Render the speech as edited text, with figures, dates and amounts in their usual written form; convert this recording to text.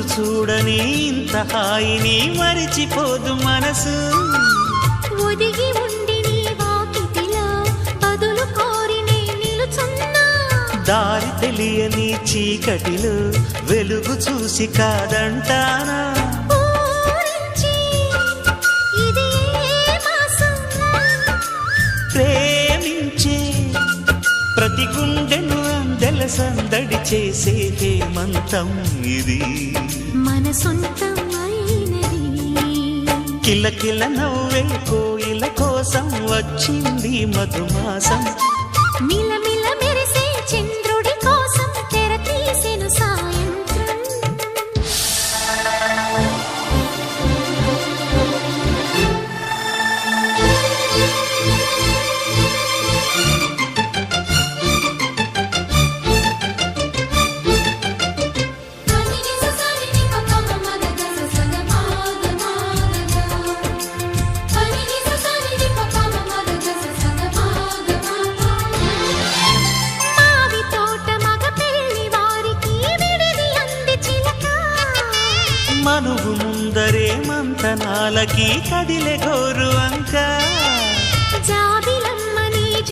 రోజు చూడని ఇంత హాయిని మరిచిపోదు మనసు. ఒదిగి ఉండి నీ వాకిటిలో బదులు కోరి నే నిలుచున్నా. దారి తెలియని చీకటిలో వెలుగు చూసి కాదంటానా. ఊరించి ఇది ఏ మాసం? ప్రేమించే ప్రతి గుండెను అందెల సందడి చేసే హేమంతం ఇది. మన సొంతం అయినది. కిలకిల నవ్వే కోయిల కోసం వచ్చింది మధుమాసం. మిలమిల మెరిసే చంద్రుడి కోసం తెర తీసెను సాయంత్రం. మావి తోట మగ పెళ్లి వారికి విడిది అంది చిలక. మనువు ముందరే మంతనాలకి కదిలే గోరు అంక. జాబిలం